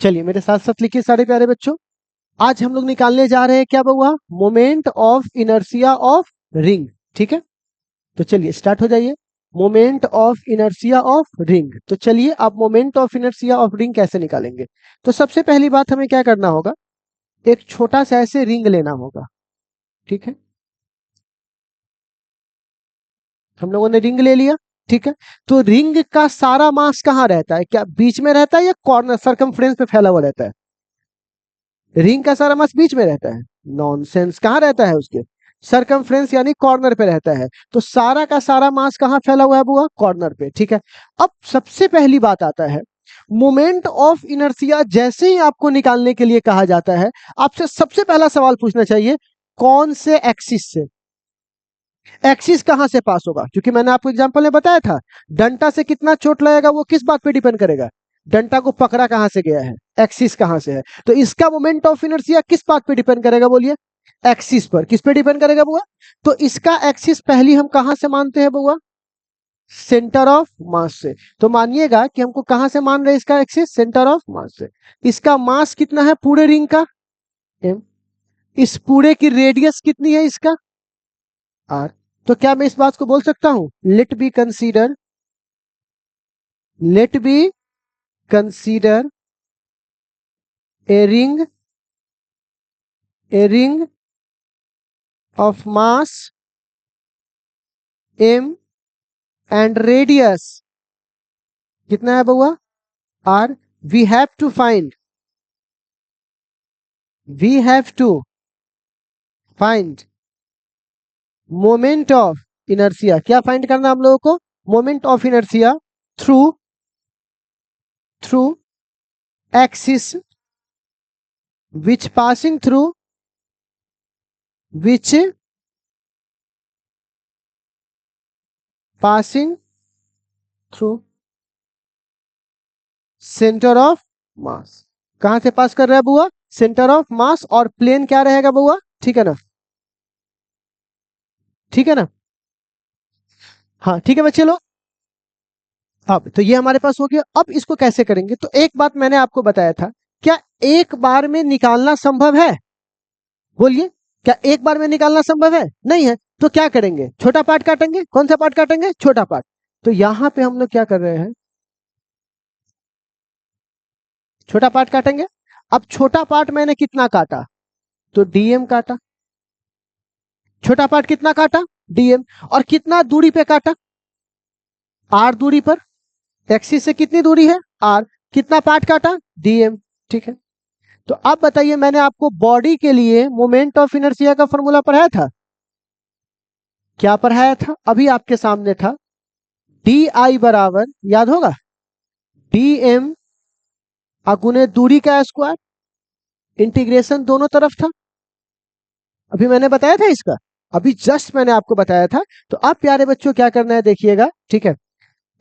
चलिए मेरे साथ साथ लिखिए सारे प्यारे बच्चों। आज हम लोग निकालने जा रहे हैं क्या बउआ, moment of inertia of ring. ठीक है, तो चलिए स्टार्ट हो जाइए। Moment of inertia of ring. तो चलिए अब moment of inertia of ring कैसे निकालेंगे। तो सबसे पहली बात हमें क्या करना होगा, एक छोटा सा ऐसे रिंग लेना होगा। ठीक है, हम लोगों ने रिंग ले लिया। ठीक है, तो रिंग का सारा मास कहाँ रहता है, क्या बीच में रहता है या कॉर्नर सरकमफ्रेंस पे फैला हुआ रहता है? रिंग का सारा मास बीच में रहता है? नॉनसेंस, कहाँ रहता है उसके सरकमफ्रेंस यानी कॉर्नर पे रहता है। तो सारा का सारा मास कहाँ फैला हुआ है बुआ, कॉर्नर पे। ठीक है, अब सबसे पहली बात आता है मोमेंट ऑफ इनर्शिया। जैसे ही आपको निकालने के लिए कहा जाता है, आपसे सबसे पहला सवाल पूछना चाहिए कौन से एक्सिस से, एक्सिस कहां से पास होगा। क्योंकि मैंने आपको एग्जांपल में बताया था डंटा से कितना चोट लगेगा वो किस बात पे डिपेंड करेगा, डंटा को पकड़ा कहां से गया है, एक्सिस कहां से है। तो इसका मोमेंट ऑफ इनर्शिया किस बात पे डिपेंड करेगा, बोलिए एक्सिस पर। किस पे डिपेंड करेगा बुआ, तो इसका एक्सिस पहली हम कहां से मानते हैं बुआ, सेंटर ऑफ मास से। तो मानिएगा कि हमको कहां से मान रहे हैं इसका एक्सिस, सेंटर ऑफ मास से। इसका मास कितना है पूरे रिंग का, m। इस पूरे की रेडियस कितनी है इसका, r। तो क्या मैं इस बात को बोल सकता हूं, let be consider a ring of mass m and radius कितना है बउआ, r। We have to find moment of inertia. क्या फाइंड करना हम लोगों को, moment of inertia through axis which passing through centre of mass. कहां से पास कर रहा है बुआ, सेंटर ऑफ मास। और प्लेन क्या रहेगा बुआ, ठीक है ना, ठीक है ना, हाँ ठीक है बच्चे लोग। अब तो ये हमारे पास हो गया। अब इसको कैसे करेंगे, तो एक बात मैंने आपको बताया था, क्या एक बार में निकालना संभव है, बोलिए क्या एक बार में निकालना संभव है, नहीं है। तो क्या करेंगे, छोटा पार्ट काटेंगे। कौन सा पार्ट काटेंगे, छोटा पार्ट। तो यहां पे हम लोग क्या कर रहे हैं, छोटा पार्ट काटेंगे। अब छोटा पार्ट मैंने कितना काटा, तो डीएम काटा। छोटा पार्ट कितना काटा, डीएम। और कितना दूरी पे काटा, आर दूरी पर। एक्सिस से कितनी दूरी है, आर। कितना पार्ट काटा, डीएम। ठीक है, तो अब बताइए मैंने आपको बॉडी के लिए मोमेंट ऑफ इनर्शिया का फॉर्मूला पढ़ाया था, क्या पढ़ाया था, अभी आपके सामने था। डी आई बराबर, याद होगा, डी एम अगुने दूरी का स्क्वायर, इंटीग्रेशन दोनों तरफ था। अभी मैंने बताया था इसका, अभी जस्ट मैंने आपको बताया था। तो अब प्यारे बच्चों क्या करना है देखिएगा, ठीक है।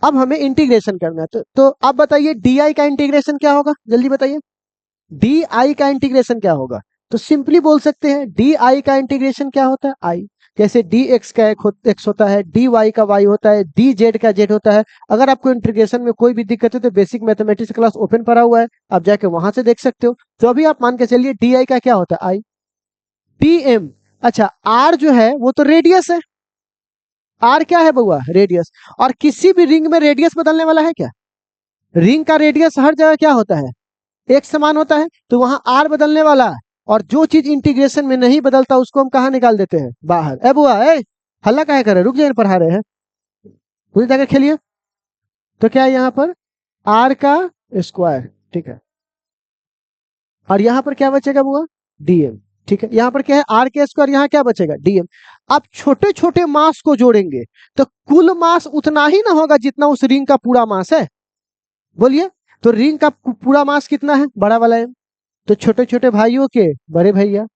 अब हमें इंटीग्रेशन करना है। तो आप बताइए डी आई का इंटीग्रेशन क्या होगा, जल्दी बताइए। डी आई का इंटीग्रेशन क्या होगा, तो सिंपली बोल सकते हैं डी आई का इंटीग्रेशन क्या होता है, आई। जैसे डी एक्स का एक्स होता है, डी वाई का वाई होता है, डी जेड का जेड होता है। अगर आपको इंटीग्रेशन में कोई भी दिक्कत है तो बेसिक मैथमेटिक्स क्लास ओपन पड़ा हुआ है, आप जाके वहां से देख सकते हो। तो अभी आप मान के चलिए डी आई का क्या होता है, आई। डी एम, अच्छा आर जो है वो तो रेडियस है, आर क्या है बउआ, रेडियस। और किसी भी रिंग में रेडियस बदलने वाला है क्या, रिंग का रेडियस हर जगह क्या होता है, एक समान होता है। तो वहां आर बदलने वाला है। और जो चीज इंटीग्रेशन में नहीं बदलता उसको हम कहा निकाल देते हैं, बाहर। ए बुआ ए, हल्ला काहे करे, रुक जाइए, पढ़ा रहे हैं, पूरी जगह खेलिए। तो क्या है यहाँ पर, आर का स्क्वायर, ठीक है। और यहाँ पर क्या बचेगा बुआ, डीएम। ठीक है, यहाँ पर क्या है, आर के स्क्वायर, यहाँ क्या बचेगा, डीएम। आप छोटे छोटे मास को जोड़ेंगे तो कुल मास उतना ही ना होगा जितना उस रिंग का पूरा मास है, बोलिए। तो रिंग का पूरा मास कितना है, बड़ा वाला एम। तो छोटे छोटे भाइयों के बड़े भैया,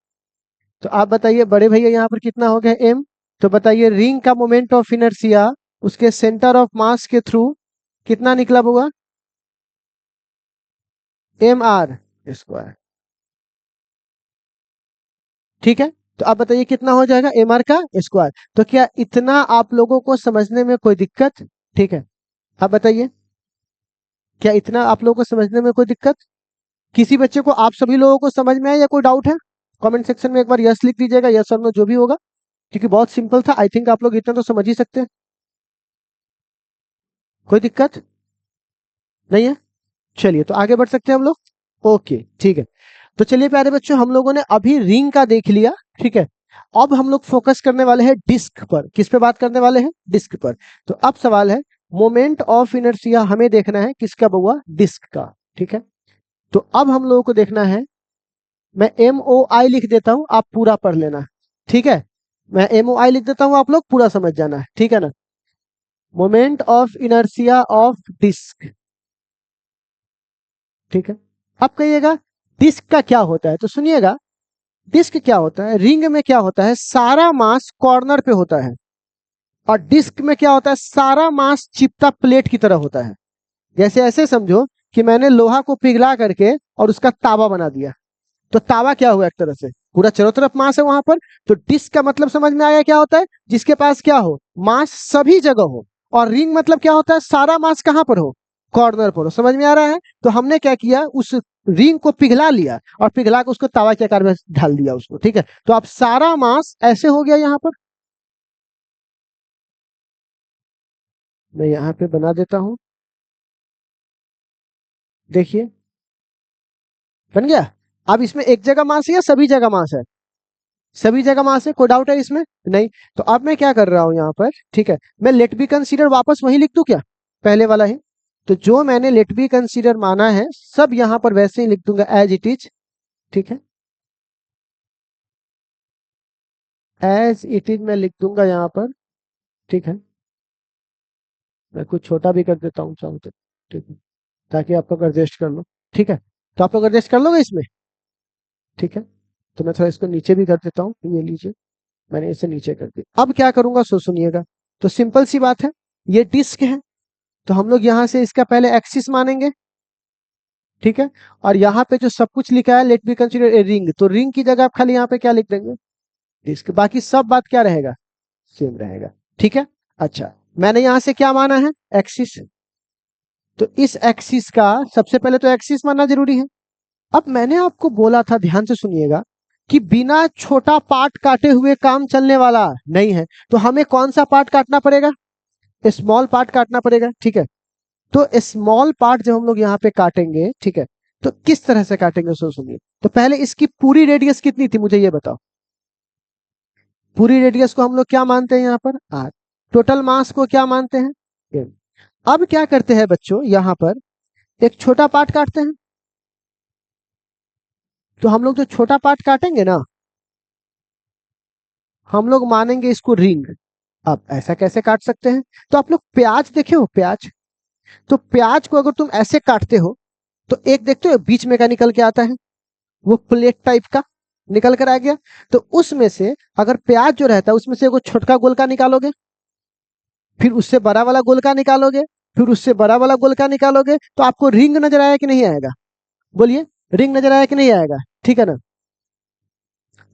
तो आप बताइए बड़े भैया यहाँ पर कितना हो गया, एम। तो बताइए रिंग का मोमेंट ऑफ इनर्शिया उसके सेंटर ऑफ मास के थ्रू कितना निकला होगा, एम आर स्क्वायर। ठीक है, तो आप बताइए कितना हो जाएगा, एम आर का स्क्वायर। तो क्या इतना आप लोगों को समझने में कोई दिक्कत, ठीक है, आप बताइए क्या इतना आप लोगों को समझने में कोई दिक्कत, किसी बच्चे को, आप सभी लोगों को समझ में आया या कोई डाउट है? कमेंट सेक्शन में एक बार यस लिख दीजिएगा, यस और नो जो भी होगा, क्योंकि बहुत सिंपल था। आई थिंक आप लोग इतना तो समझ ही सकते हैं। कोई दिक्कत नहीं है? चलिए तो आगे बढ़ सकते हैं हम लोग। ओके ठीक है, तो चलिए प्यारे बच्चों, हम लोगों ने अभी रिंग का देख लिया, ठीक है। अब हम लोग फोकस करने वाले हैं डिस्क पर। किस पे बात करने वाले हैं? डिस्क पर। तो अब सवाल है, मोमेंट ऑफ इनर्शिया हमें देखना है किसका बउआ? डिस्क का, ठीक है। तो अब हम लोगों को देखना है, मैं MOI लिख देता हूं, आप पूरा पढ़ लेना, ठीक है। मैं MOI लिख देता हूं, आप लोग पूरा समझ जाना है, ठीक है ना। Moment of inertia of disc, ठीक है। अब कहिएगा डिस्क का क्या होता है, तो सुनिएगा, डिस्क क्या होता है? रिंग में क्या होता है? सारा मास कॉर्नर पे होता है, और डिस्क में क्या होता है? सारा मास चिपटा प्लेट की तरह होता है। जैसे ऐसे समझो कि मैंने लोहा को पिघला करके और उसका तावा बना दिया, तो तावा क्या हुआ? एक तरह से पूरा चारों तरफ मास है वहां पर। तो डिस्क का मतलब समझ में आया क्या होता है? जिसके पास क्या हो? मास सभी जगह हो। और रिंग मतलब क्या होता है? सारा मास कहां पर हो? कॉर्नर पर हो। समझ में आ रहा है? तो हमने क्या किया, उस रिंग को पिघला लिया और पिघला के उसको तावा के आकार में ढाल दिया उसको, ठीक है। तो अब सारा मास ऐसे हो गया यहां पर। मैं यहां पे बना देता हूं, देखिए बन गया। अब इसमें एक जगह मास है या सभी जगह मास है? सभी जगह मास है, कोई डाउट है इसमें? नहीं। तो अब मैं क्या कर रहा हूं यहाँ पर, ठीक है, मैं लेट बी कंसीडर वापस वही लिख दूं क्या? पहले वाला ही। तो जो मैंने लेट बी कंसीडर माना है सब यहाँ पर वैसे ही लिख दूंगा, एज इट इज, ठीक है। एज इट इज मैं लिख दूंगा यहाँ पर, ठीक है। मैं कुछ छोटा भी कर देता हूँ चाहूँ तो, ठीक है, ताकि आप लोग एडजस्ट कर लो, ठीक है। तो आप लोग एडजस्ट कर लोगे इसमें, ठीक है। तो मैं थोड़ा इसको नीचे भी कर देता हूँ, ये लीजिए, मैंने इसे नीचे कर दिया। अब क्या करूंगा सो सुनिएगा। तो सिंपल सी बात है, ये डिस्क है, तो हम लोग यहां से इसका पहले एक्सिस मानेंगे, ठीक है। और यहाँ पे जो सब कुछ लिखा है, let be consider a ring, तो रिंग की जगह आप खाली यहाँ पे क्या लिख देंगे? डिस्क। बाकी सब बात क्या रहेगा? सेम रहेगा, ठीक है। अच्छा, मैंने यहां से क्या माना है? एक्सिस। तो इस एक्सिस का सबसे पहले तो एक्सिस मानना जरूरी है। अब मैंने आपको बोला था, ध्यान से सुनिएगा, कि बिना छोटा पार्ट काटे हुए काम चलने वाला नहीं है। तो हमें कौन सा पार्ट काटना पड़ेगा? स्मॉल पार्ट काटना पड़ेगा, ठीक है। तो स्मॉल पार्ट जब हम लोग यहाँ पे काटेंगे, ठीक है, तो किस तरह से काटेंगे सो सुनिए। तो पहले इसकी पूरी रेडियस कितनी थी मुझे ये बताओ। पूरी रेडियस को हम लोग क्या मानते हैं यहाँ पर? आर। टोटल मास को क्या मानते हैं? एम। अब क्या करते हैं बच्चों, यहाँ पर एक छोटा पार्ट काटते हैं। तो हम लोग जो छोटा पार्ट काटेंगे ना, हम लोग मानेंगे इसको रिंग। अब ऐसा कैसे काट सकते हैं? तो आप लोग प्याज देखे हो? प्याज, तो प्याज को अगर तुम ऐसे काटते हो, तो एक देखते हो बीच में का निकल के आता है, वो प्लेट टाइप का निकल कर आ गया। तो उसमें से अगर प्याज जो रहता है उसमें से वो छोटका गोलका निकालोगे, फिर उससे बड़ा वाला गोलका निकालोगे, फिर उससे बड़ा वाला गोलका निकालोगे, तो आपको रिंग नजर आया कि नहीं आएगा? बोलिए, रिंग नजर आया कि नहीं आएगा? ठीक है ना,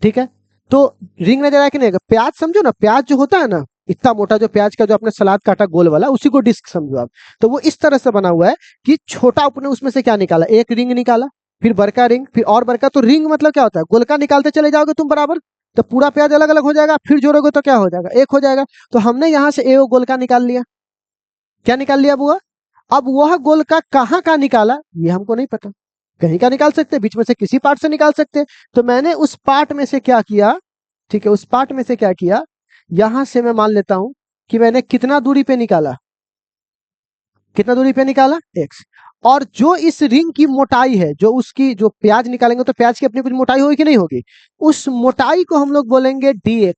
ठीक है। तो रिंग नजर आया कि नहीं आएगा? प्याज समझो ना, प्याज जो होता है ना, इतना मोटा जो प्याज का जो आपने सलाद काटा गोल वाला, उसी को डिस्क समझो आप। तो वो इस तरह से बना हुआ है कि छोटा अपने उसमें से क्या निकाला? एक रिंग निकाला, फिर बड़का रिंग, फिर और बड़का। तो रिंग मतलब क्या होता है? गोलका निकालते चले जाओगे तुम बराबर, तो पूरा प्याज अलग अलग हो जाएगा, फिर जोड़ोगे तो क्या हो जाएगा? एक हो जाएगा। तो हमने यहां से एक गोलका निकाल लिया। क्या निकाल लिया बुआ? अब वह गोलका कहाँ का निकाला ये हमको नहीं पता। कहीं का निकाल सकते, बीच में से किसी पार्ट से निकाल सकते। तो मैंने उस पार्ट में से क्या किया, ठीक है, उस पार्ट में से क्या किया, यहां से मैं मान लेता हूं कि मैंने कितना दूरी पे निकाला, कितना दूरी पे निकाला? एक्स। और जो इस रिंग की मोटाई है, जो उसकी जो प्याज निकालेंगे तो प्याज की अपनी कुछ मोटाई होगी कि नहीं होगी? उस मोटाई को हम लोग बोलेंगे dx।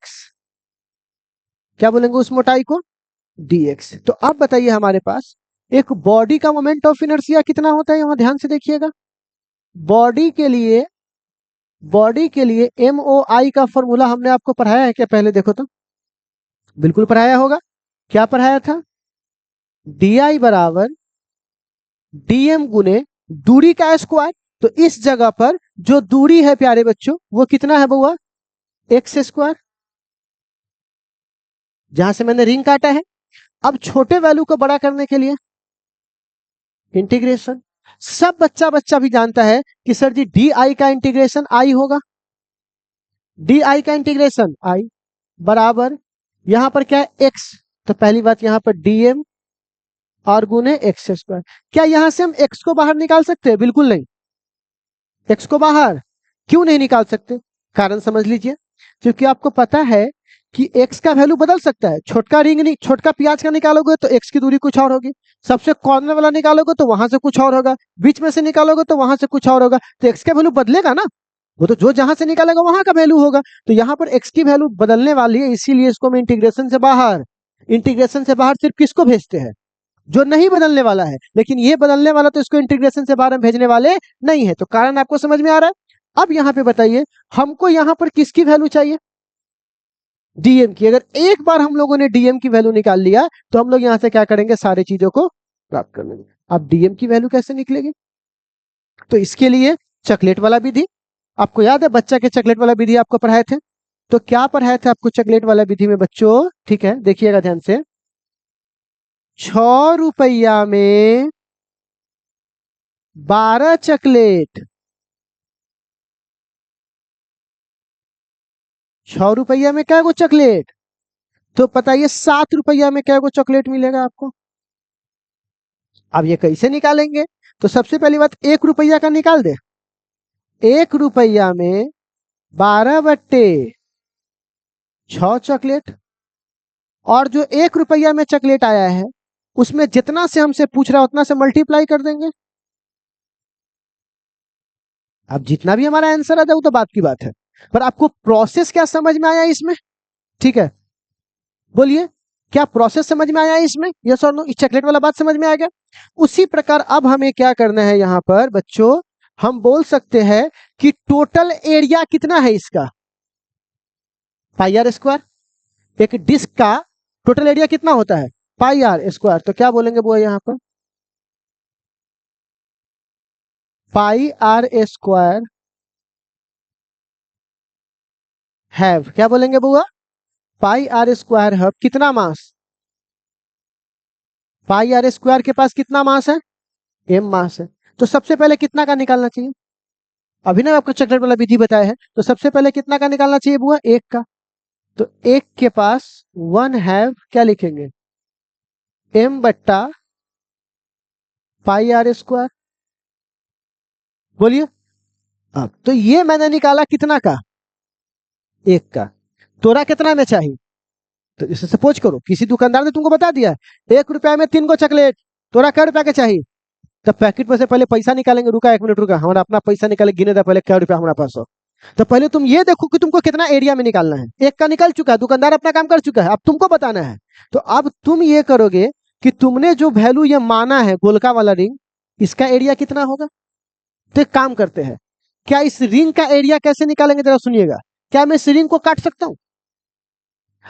क्या बोलेंगे उस मोटाई को? dx। तो अब बताइए, हमारे पास एक बॉडी का मोमेंट ऑफ इनर्शिया कितना होता है, यहां ध्यान से देखिएगा। बॉडी के लिए, बॉडी के लिए MOI का फॉर्मूला हमने आपको पढ़ाया है क्या? पहले देखो तो, बिल्कुल पढ़ाया होगा। क्या पढ़ाया था? DI बराबर DM गुने दूरी का स्क्वायर। तो इस जगह पर जो दूरी है प्यारे बच्चों, वो कितना है बउआ? एक्स स्क्वायर, जहां से मैंने रिंग काटा है। अब छोटे वैल्यू को बड़ा करने के लिए इंटीग्रेशन, सब बच्चा बच्चा भी जानता है कि सर जी डी आई का इंटीग्रेशन आई होगा, डी आई का इंटीग्रेशन आई बराबर यहां पर क्या है एक्स, तो पहली बात यहां पर डीएम और गुने एक्स स्क्वायर। क्या यहां से हम एक्स को बाहर निकाल सकते हैं? बिल्कुल नहीं। एक्स को बाहर क्यों नहीं निकाल सकते? कारण समझ लीजिए, क्योंकि आपको पता है कि एक्स का वैल्यू बदल सकता है। छोटका रिंग नहीं, छोटका प्याज का निकालोगे तो एक्स की दूरी कुछ और होगी, सबसे कॉर्नर वाला निकालोगे तो वहां से कुछ और होगा, बीच में से निकालोगे तो वहां से कुछ और होगा, तो एक्स का वैल्यू बदलेगा ना, वो तो जो जहां से निकालेगा वहां का वैल्यू होगा। तो यहाँ पर एक्स की वैल्यू बदलने वाली है, इसीलिए इसको हम इंटीग्रेशन से बाहर, इंटीग्रेशन से बाहर सिर्फ किसको भेजते हैं? जो नहीं बदलने वाला है। लेकिन ये बदलने वाला तो इसको इंटीग्रेशन से बाहर हम भेजने वाले नहीं है। तो कारण आपको समझ में आ रहा है। अब यहाँ पे बताइए हमको यहाँ पर किसकी वैल्यू चाहिए? डीएम की। अगर एक बार हम लोगों ने डीएम की वैल्यू निकाल लिया तो हम लोग यहाँ से क्या करेंगे? सारी चीजों को प्राप्त कर लेंगे। अब डीएम की वैल्यू कैसे निकलेगी? तो इसके लिए चॉकलेट वाला विधि, आपको याद है बच्चा के चॉकलेट वाला विधि आपको पढ़ाए थे? तो क्या पढ़ाए थे आपको चॉकलेट वाला विधि में बच्चों? ठीक है, देखिएगा ध्यान से। 6 रुपया में 12 चॉकलेट, 6 रुपया में क्या गो चॉकलेट? तो बताइए 7 रुपया में क्या गो चॉकलेट मिलेगा आपको? अब ये कैसे निकालेंगे? तो सबसे पहली बात 1 रुपया का निकाल दे। 1 रुपया में 12/6 चॉकलेट, और जो 1 रुपया में चॉकलेट आया है उसमें जितना से हमसे पूछ रहा है उतना से मल्टीप्लाई कर देंगे। अब जितना भी हमारा आंसर आ जाए वो तो बात की बात है, पर आपको प्रोसेस क्या समझ में आया इसमें? ठीक है, बोलिए क्या प्रोसेस समझ में आया इसमें? यस और नो? इस चॉकलेट वाला बात समझ में आ गया? उसी प्रकार अब हमें क्या करना है यहाँ पर बच्चों, हम बोल सकते हैं कि टोटल एरिया कितना है इसका? पाई आर स्क्वायर। एक डिस्क का टोटल एरिया कितना होता है? पाई आर स्क्वायर। तो क्या बोलेंगे वो यहाँ पर? पाई आर स्क्वायर हैव, क्या बोलेंगे बुआ? पाई आर स्क्वायर हैव कितना मास? पाई आर स्क्वायर के पास कितना मास है? एम मास है। तो सबसे पहले कितना का निकालना चाहिए? अभी ना आपको चॉकलेट वाला विधि बताया है, तो सबसे पहले कितना का निकालना चाहिए बुआ? 1 का। तो 1 के पास 1 हैव क्या लिखेंगे? एम बट्टा पाई आर स्क्वायर। बोलिए। अब तो ये मैंने निकाला कितना का? 1 का। तोरा कितना में चाहिए? तो इसे सपोज करो किसी दुकानदार ने तुमको बता दिया 1 रुपया में 3 गो चॉकलेट, तोरा क्या रुपया के चाहिए? तब पैकेट में से पहले पैसा निकालेंगे। रुका 1 मिनट, रुका, हमारा अपना पैसा निकाले, गिने था पहले क्या रुपया हमारा पास हो। तो पहले तुम ये देखो कि तुमको कितना एरिया में निकालना है। 1 का निकल चुका है, दुकानदार अपना काम कर चुका है, अब तुमको बताना है। तो अब तुम ये करोगे कि तुमने जो वैल्यू ये माना है गोलका वाला रिंग, इसका एरिया कितना होगा? तो एक काम करते हैं, क्या इस रिंग का एरिया कैसे निकालेंगे जरा सुनिएगा। क्या मैं इस रिंग को काट सकता हूं?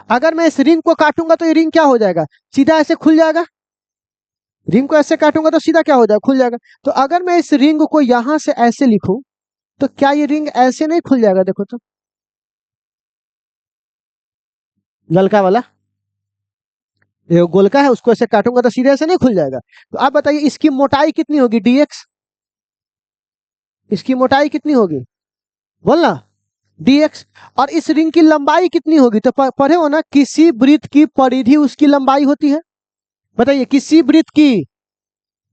अगर मैं इस रिंग को काटूंगा तो ये रिंग क्या हो जाएगा? सीधा ऐसे खुल जाएगा। रिंग को ऐसे काटूंगा तो सीधा क्या हो जाएगा? खुल जाएगा। तो अगर मैं इस रिंग को यहां से ऐसे लिखूं तो क्या ये रिंग ऐसे नहीं खुल जाएगा? देखो तो ललका वाला ये गोलका है, उसको ऐसे काटूंगा तो सीधे ऐसे नहीं खुल जाएगा। तो आप बताइए इसकी मोटाई कितनी होगी? डीएक्स। इसकी मोटाई कितनी होगी? बोलना। डीएक्स। और इस रिंग की लंबाई कितनी होगी? तो पढ़े हो ना, किसी वृत्त की परिधि उसकी लंबाई होती है। बताइए किसी वृत्त की,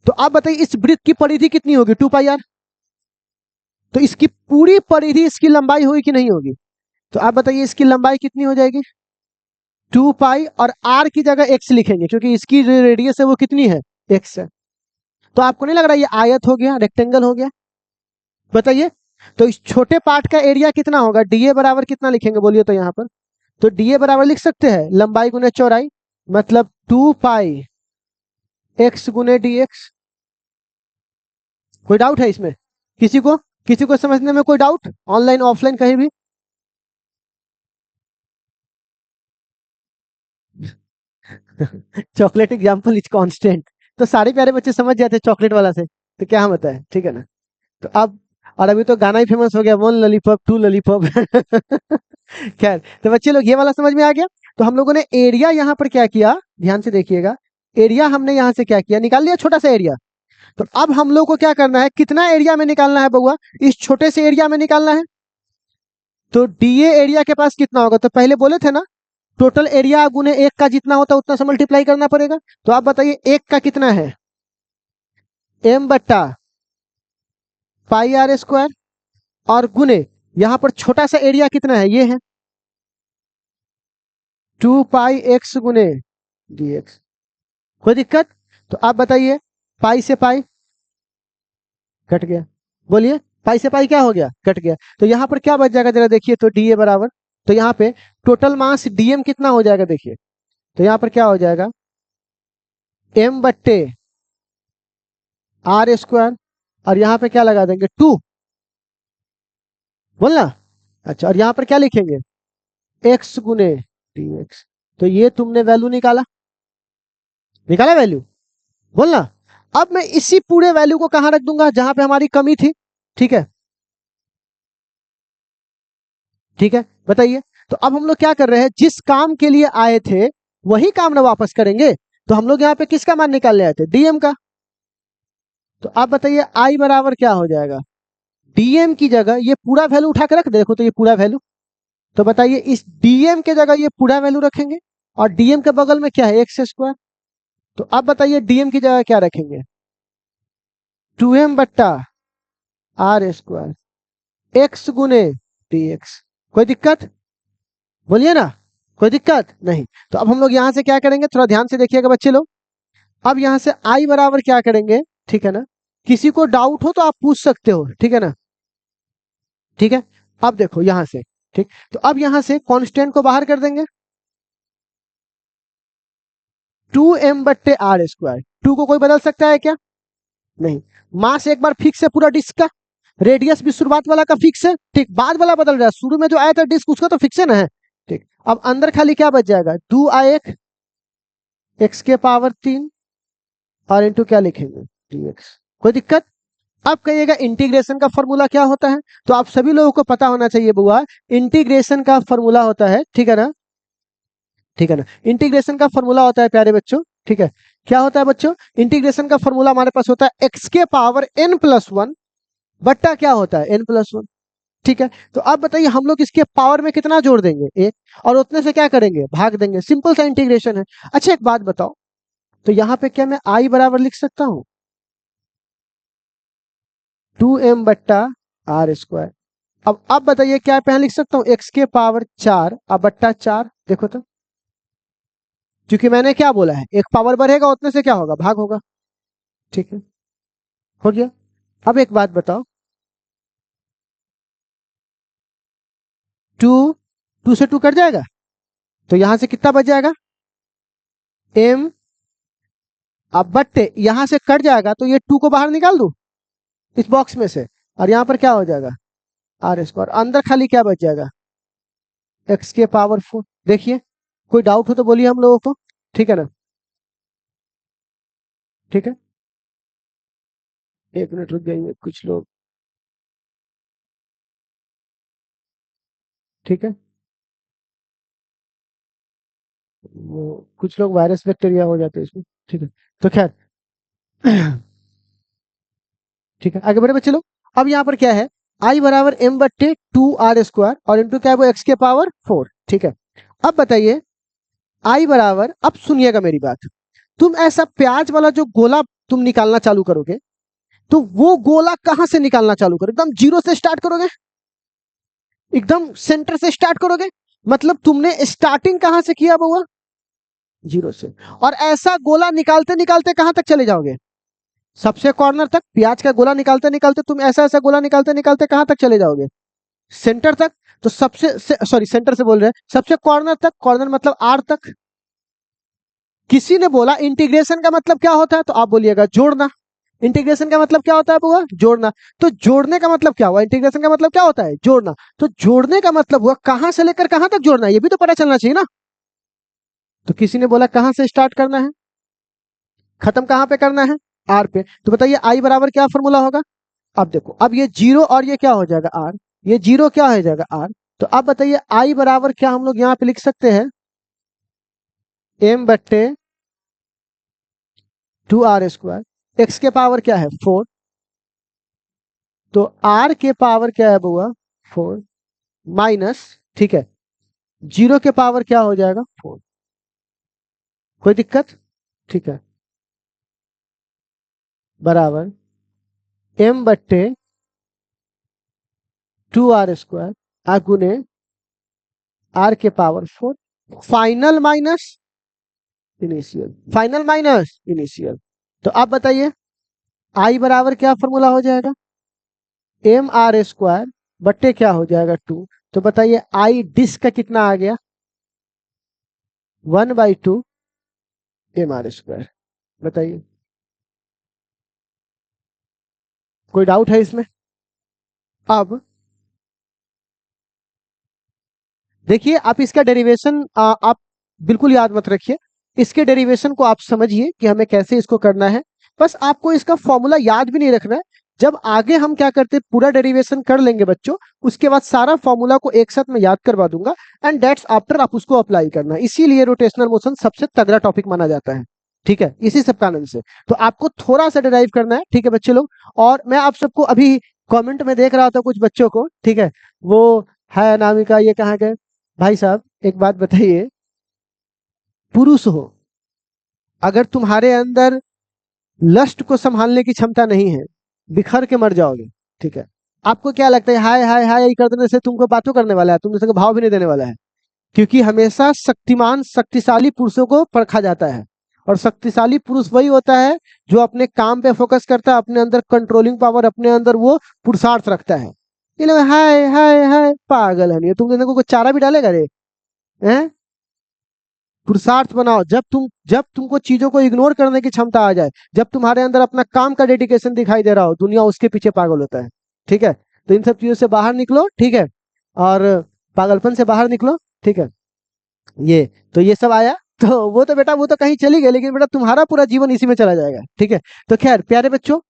तो आप बताइए इस वृत्त की परिधि कितनी होगी? 2 पाई आर। तो इसकी पूरी परिधि इसकी लंबाई होगी कि नहीं होगी? तो आप बताइए इसकी लंबाई कितनी हो जाएगी? 2 पाई, और आर की जगह एक्स लिखेंगे क्योंकि इसकी रेडियस है वो कितनी है? एक्स है। तो आपको नहीं लग रहा ये आयत हो गया, रेक्टेंगल हो गया? बताइए तो इस छोटे पार्ट का एरिया कितना होगा? डीए बराबर कितना लिखेंगे बोलिए तो यहाँ पर? तो डीए बराबर लिख सकते हैं लंबाई गुने चौड़ाई, मतलब 2 पाई एक्स गुने डीएक्स। कोई डाउट है इसमें? किसी को समझने में कोई डाउट? ऑनलाइन ऑफलाइन कहीं भी? Chocolate example is constant. तो सारे प्यारे बच्चे समझ जाते हैं चॉकलेट वाला से, तो क्या हम बताए? ठीक है ना? तो अब, और अभी तो गाना ही फेमस हो गया, 1 लॉलीपॉप 2 लॉलीपॉप। खैर, तो बच्चे लोग ये वाला समझ में आ गया। तो हम लोगों ने एरिया यहाँ पर क्या किया, ध्यान से देखिएगा। एरिया हमने यहाँ से क्या किया? निकाल लिया छोटा सा एरिया। तो अब हम लोग को क्या करना है, कितना एरिया में निकालना है बउआ, इस छोटे से एरिया में निकालना है। तो डीए एरिया के पास कितना होगा, तो पहले बोले थे ना टोटल एरिया गुने 1 का जितना होता है उतना से मल्टीप्लाई करना पड़ेगा। तो आप बताइए 1 का कितना है, m बट्टा पाई आर स्क्वायर, और गुने यहां पर छोटा सा एरिया कितना है, ये है 2 पाई एक्स गुने dx। कोई दिक्कत? तो आप बताइए पाई से पाई कट गया, बोलिए पाई से पाई क्या हो गया, कट गया। तो यहां पर क्या बच जाएगा जरा देखिए, तो डीए बराबर, तो यहाँ पे टोटल मास डीएम कितना हो जाएगा देखिए, तो यहाँ पर क्या हो जाएगा m बट्टे आर स्क्वायर, और यहाँ पे क्या लगा देंगे 2, बोलना। अच्छा, और यहाँ पर क्या लिखेंगे x गुने dx। तो ये तुमने वैल्यू निकाला, निकाला वैल्यू, बोलना। अब मैं इसी पूरे वैल्यू को कहां रख दूंगा, जहां पे हमारी कमी थी। ठीक है, ठीक है, बताइए। तो अब हम लोग क्या कर रहे हैं, जिस काम के लिए आए थे वही काम ना वापस करेंगे। तो हम लोग यहाँ पे किसका मान निकालने आए थे, डीएम का। तो आप बताइए आई बराबर क्या हो जाएगा, डीएम की जगह ये पूरा वैल्यू उठा के रख दे, देखो तो ये पूरा वैल्यू। तो बताइए इस डीएम के जगह ये पूरा वैल्यू रखेंगे, और डीएम के बगल में क्या है एक्स स्क्वायर। तो आप बताइए डीएम की जगह क्या रखेंगे, 2m बट्टा आर स्क्वायर एक्स गुने dx। कोई दिक्कत, बोलिए ना, कोई दिक्कत नहीं। तो अब हम लोग यहां से क्या करेंगे, थोड़ा ध्यान से देखिएगा बच्चे लोग। अब यहां से आई बराबर क्या करेंगे, ठीक है ना, किसी को डाउट हो तो आप पूछ सकते हो, ठीक है ना, ठीक है। अब देखो यहां से, ठीक, तो अब यहां से कांस्टेंट को बाहर कर देंगे, 2m बट्टे आर स्क्वायर, 2 को कोई बदल सकता है क्या, नहीं। मास एक बार फिक्स है पूरा डिस्क का, रेडियस भी शुरुआत वाला का फिक्स है, ठीक, बाद वाला बदल रहा है, शुरू में जो आया था डिस्क उसका तो फिक्स है ना, है ठीक। अब अंदर खाली क्या बच जाएगा, 2 आए एक्स के पावर 3, और इंटू क्या लिखेंगे dx। कोई दिक्कत? अब कहिएगा इंटीग्रेशन का फॉर्मूला क्या होता है, तो आप सभी लोगों को पता होना चाहिए बुआ, इंटीग्रेशन का फॉर्मूला होता है, ठीक है ना, ठीक है ना, इंटीग्रेशन का फॉर्मूला होता है प्यारे बच्चों, ठीक है। क्या होता है बच्चों, इंटीग्रेशन का फॉर्मूला हमारे पास होता है एक्स के पावर n+1 बट्टा क्या होता है n+1, ठीक है। तो अब बताइए हम लोग इसके पावर में कितना जोड़ देंगे, एक, और उतने से क्या करेंगे, भाग देंगे, सिंपल सा इंटीग्रेशन है। अच्छा एक बात बताओ, तो यहाँ पे क्या मैं आई बराबर लिख सकता हूँ 2m बट्टा आर स्क्वायर। अब बताइए क्या पे लिख सकता हूँ एक्स के पावर 4 अब बट्टा 4, देखो तो, क्योंकि मैंने क्या बोला है, एक पावर बढ़ेगा उतने से क्या होगा, भाग होगा, ठीक है, हो गया। अब एक बात बताओ, 2 से 2 कट जाएगा, तो यहां से कितना बच जाएगा m, अब बट्टे यहां से कट जाएगा तो ये 2 को बाहर निकाल दू इस बॉक्स में से, और यहां पर क्या हो जाएगा आर स्क्वायर, अंदर खाली क्या बच जाएगा एक्स के पावर 4। देखिए कोई डाउट हो तो बोलिए हम लोगों को, ठीक है ना, ठीक है। एक मिनट रुक जाइए कुछ लोग, ठीक है, वो कुछ लोग वायरस बैक्टीरिया हो जाते हैं इसमें, ठीक है। तो खैर ठीक है, आगे बढ़े बच्चे लोग। अब यहाँ पर क्या है, आई बराबर m बट्टे 2r² और इंटू क्या है वो x के पावर 4, ठीक है। अब बताइए आई बराबर, अब सुनिएगा मेरी बात, तुम ऐसा प्याज वाला जो गोला तुम निकालना चालू करोगे, तो वो गोला कहां से निकालना चालू करोगे, एकदम जीरो से स्टार्ट करोगे, एकदम सेंटर से स्टार्ट करोगे, मतलब तुमने स्टार्टिंग कहां से किया बउआ, जीरो से, और ऐसा गोला निकालते निकालते कहां तक चले जाओगे, सबसे कॉर्नर तक। प्याज का गोला निकालते निकालते तुम ऐसा ऐसा गोला निकालते निकालते कहां तक चले जाओगे, सेंटर तक। तो सबसे सॉरी सेंटर से बोल रहे हैं, सबसे कॉर्नर तक, कॉर्नर मतलब आर तक। किसी ने बोला इंटीग्रेशन का मतलब क्या होता है, तो आप बोलिएगा जोड़ना। इंटीग्रेशन का मतलब क्या होता है बुआ, जोड़ना। तो जोड़ने का मतलब क्या हुआ, इंटीग्रेशन का मतलब क्या होता है, जोड़ना। तो जोड़ने का मतलब हुआ कहां से लेकर कहां तक जोड़ना है, ये भी तो पता चलना चाहिए ना। तो किसी ने बोला कहां से स्टार्ट करना है, खत्म कहां पे करना है, आर पे। तो बताइए आई बराबर क्या फॉर्मूला होगा, अब देखो, अब ये जीरो और ये क्या हो जाएगा आर, ये जीरो क्या हो जाएगा आर। तो अब बताइए आई बराबर क्या हम लोग यहां पे लिख सकते हैं, m बट्टे 2r² x के पावर क्या है 4, तो r के पावर क्या है बुआ 4 माइनस, ठीक है, 0 के पावर क्या हो जाएगा 4। कोई दिक्कत? ठीक है, बराबर m बट्टे 2r² गुने r के power 4, final minus initial, final minus initial. तो आप बताइए i बराबर क्या फॉर्मूला हो जाएगा, mr² बट्टे क्या हो जाएगा 2। तो बताइए i डिस्क का कितना आ गया 1/2 mr²। बताइए कोई डाउट है इसमें? अब देखिए आप इसका डेरिवेशन आप बिल्कुल याद मत रखिए, इसके डेरिवेशन को आप समझिए कि हमें कैसे इसको करना है। बस आपको इसका फॉर्मूला याद भी नहीं रखना है, जब आगे हम क्या करते हैं पूरा डेरिवेशन कर लेंगे बच्चों, उसके बाद सारा फॉर्मूला को एक साथ मैं याद करवा दूंगा एंड दैट्स आफ्टर आप उसको अप्लाई करना। इसीलिए रोटेशनल मोशन सबसे तगड़ा टॉपिक माना जाता है, ठीक है, इसी सब कारण से। तो आपको थोड़ा सा डिराइव करना है, ठीक है बच्चे लोग। और मैं आप सबको अभी कमेंट में देख रहा था कुछ बच्चों को, ठीक है, वो है अनामिका, ये कहाँ गए भाई साहब? एक बात बताइए, पुरुष हो, अगर तुम्हारे अंदर लस्ट को संभालने की क्षमता नहीं है, बिखर के मर जाओगे, ठीक है। आपको क्या लगता है हाय हाय हाय कर देने से तुमको बातों करने वाला है, तुम जैसे भाव भी नहीं देने वाला है? क्योंकि हमेशा शक्तिमान शक्तिशाली पुरुषों को परखा जाता है, और शक्तिशाली पुरुष वही होता है जो अपने काम पे फोकस करता है, अपने अंदर कंट्रोलिंग पावर, अपने अंदर वो पुरुषार्थ रखता है। ये लोग हाय हाय हाय पागल है, नहीं तुम जैसे को चारा भी डालेगा रे, हैं? पुरुषार्थ बनाओ। जब तुमको चीजों को इग्नोर करने की क्षमता आ जाए, जब तुम्हारे अंदर अपना काम का डेडिकेशन दिखाई दे रहा हो, दुनिया उसके पीछे पागल होता है, ठीक है। तो इन सब चीजों से बाहर निकलो, ठीक है, और पागलपन से बाहर निकलो, ठीक है। ये तो ये सब आया, तो वो तो बेटा वो तो कहीं चली गई, लेकिन बेटा तुम्हारा पूरा जीवन इसी में चला जाएगा, ठीक है। तो खैर प्यारे बच्चों,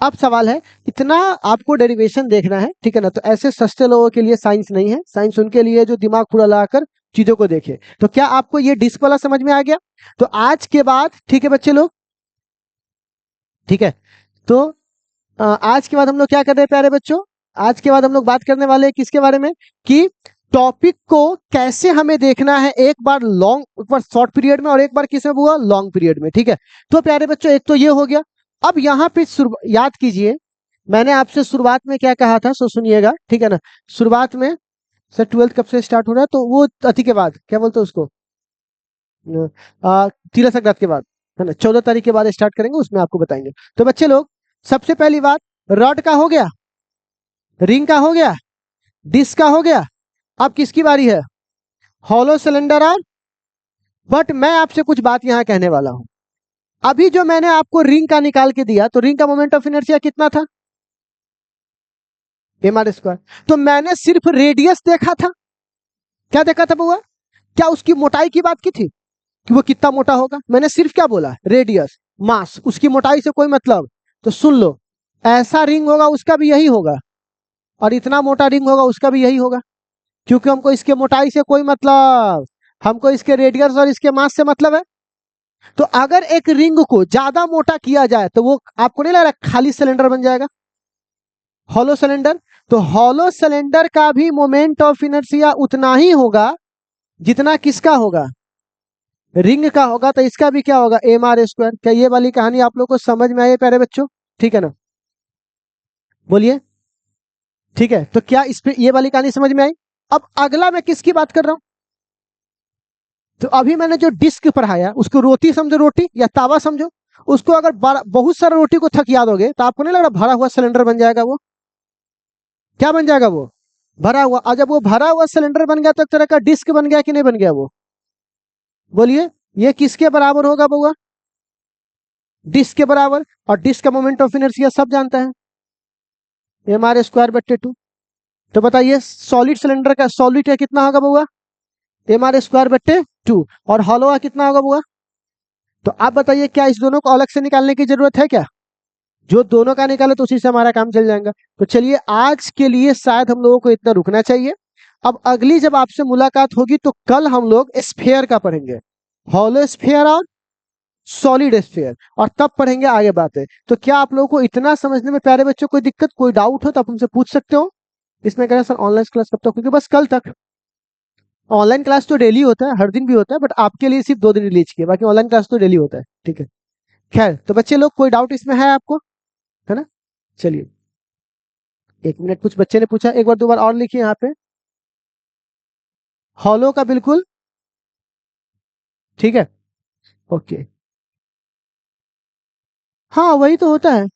अब सवाल है, इतना आपको डेरिवेशन देखना है, ठीक है ना। तो ऐसे सस्ते लोगों के लिए साइंस नहीं है, साइंस उनके लिए जो दिमाग पूरा लगाकर चीजों को देखे। तो क्या आपको ये डिस्क वाला समझ में आ गया? तो आज के बाद, ठीक है बच्चे लोग, ठीक है, तो आज के बाद हम लोग क्या कर रहे हैं प्यारे बच्चों? आज के बाद हम लोग बात करने वाले हैं किसके बारे में, कि टॉपिक को कैसे हमें देखना है, एक बार लॉन्ग, एक बार शॉर्ट पीरियड में और एक बार किस में हुआ लॉन्ग पीरियड में, ठीक है। तो प्यारे बच्चों एक तो ये हो गया। अब यहाँ पे याद कीजिए, मैंने आपसे शुरुआत में क्या कहा था, सो सुनिएगा, ठीक है ना। शुरुआत में सर 12th कब से स्टार्ट हो रहा है, तो वो अति के बाद क्या बोलते हैं उसको, तीला संक्रांत के बाद, है ना, 14 तारीख के बाद स्टार्ट करेंगे, उसमें आपको बताएंगे। तो बच्चे लोग सबसे पहली बात, रॉड का हो गया, रिंग का हो गया, डिस्क का हो गया। अब किसकी बारी है? हॉलो सिलेंडर और, बट मैं आपसे कुछ बात यहां कहने वाला हूं। अभी जो मैंने आपको रिंग का निकाल के दिया, तो रिंग का मोमेंट ऑफ इनर्शिया कितना था? mr²। तो मैंने सिर्फ रेडियस देखा था, क्या देखा था बुआ? क्या उसकी मोटाई की बात की थी कि वो कितना मोटा होगा? मैंने सिर्फ क्या बोला, रेडियस, मास, उसकी मोटाई से कोई मतलब। तो सुन लो, ऐसा रिंग होगा उसका भी यही होगा, और इतना मोटा रिंग होगा उसका भी यही होगा, क्योंकि हमको इसके मोटाई से कोई मतलब, हमको इसके रेडियस और इसके मास से मतलब है। तो अगर एक रिंग को ज्यादा मोटा किया जाए, तो वो आपको नहीं लग रहा खाली सिलेंडर बन जाएगा, हॉलो सिलेंडर? तो हॉलो सिलेंडर का भी मोमेंट ऑफ इनर्शिया उतना ही होगा जितना किसका होगा, रिंग का होगा। तो इसका भी क्या होगा, mr²। क्या ये वाली कहानी आप लोग को समझ में आई प्यारे बच्चों? ठीक है ना, बोलिए, ठीक है। तो क्या इस पे ये वाली कहानी समझ में आई? अब अगला मैं किसकी बात कर रहा हूं? तो अभी मैंने जो डिस्क पढ़ाया, उसको रोटी समझो, रोटी या तावा समझो। उसको अगर बहुत सारा रोटी को थकिया दोगे, तो आपको नहीं लग रहा भरा हुआ सिलेंडर बन जाएगा? वो क्या बन जाएगा, वो भरा हुआ। और जब वो भरा हुआ सिलेंडर बन गया, तो एक तरह का डिस्क बन गया कि नहीं बन गया वो? बोलिए, ये किसके बराबर होगा बउआ? डिस्क के बराबर। और डिस्क का मोमेंट ऑफ इनर्शिया सब जानता है, mr²/2। तो बताइए सॉलिड सिलेंडर का, सॉलिड का कितना होगा बउआ? mr²/2। और हॉलो का कितना होगा बउआ? तो आप बताइए क्या इस दोनों को अलग से निकालने की जरूरत है क्या? जो दोनों का निकाले तो उसी से हमारा काम चल जाएगा। तो चलिए आज के लिए शायद हम लोगों को इतना रुकना चाहिए। अब अगली जब आपसे मुलाकात होगी, तो कल हम लोग स्फीयर का पढ़ेंगे, हॉलो स्फीयर और सॉलिड स्फीयर, और तब पढ़ेंगे आगे बातें। तो क्या आप लोगों को इतना समझने में प्यारे बच्चों कोई दिक्कत, कोई डाउट हो तो आप हमसे पूछ सकते हो। इसमें कह रहे सर ऑनलाइन क्लास कब तक, क्योंकि बस कल तक। ऑनलाइन क्लास तो डेली होता है, हर दिन भी होता है, बट आपके लिए सिर्फ 2 दिन रिलीज किया, बाकी ऑनलाइन क्लास तो डेली होता है, ठीक है। खैर, तो बच्चे लोग कोई डाउट इसमें है आपको, है ना? चलिए 1 मिनट, कुछ बच्चे ने पूछा, एक बार 2 बार और लिखिए यहाँ पे। हॉलो का बिल्कुल ठीक है, ओके। हाँ वही तो होता है।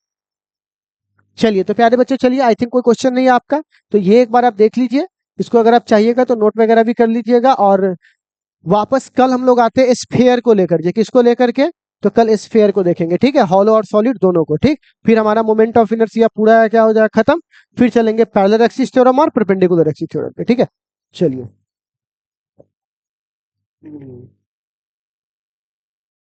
चलिए तो प्यारे बच्चे, चलिए आई थिंक कोई क्वेश्चन नहीं है आपका, तो ये एक बार आप देख लीजिए। इसको अगर आप चाहिएगा तो नोट वगैरह भी कर लीजिएगा, और वापस कल हम लोग आते हैं स्फेयर को लेकर के। किसको लेकर के? तो कल स्फेयर को देखेंगे, ठीक है, हॉलो और सॉलिड दोनों को, ठीक। फिर हमारा मोमेंट ऑफ इनर्शिया पूरा क्या हो जाएगा, खत्म। फिर चलेंगे पैरेलल एक्सिस थ्योरम और परपेंडिकुलर एक्सिस थ्योरम पे, ठीक है। चलिए।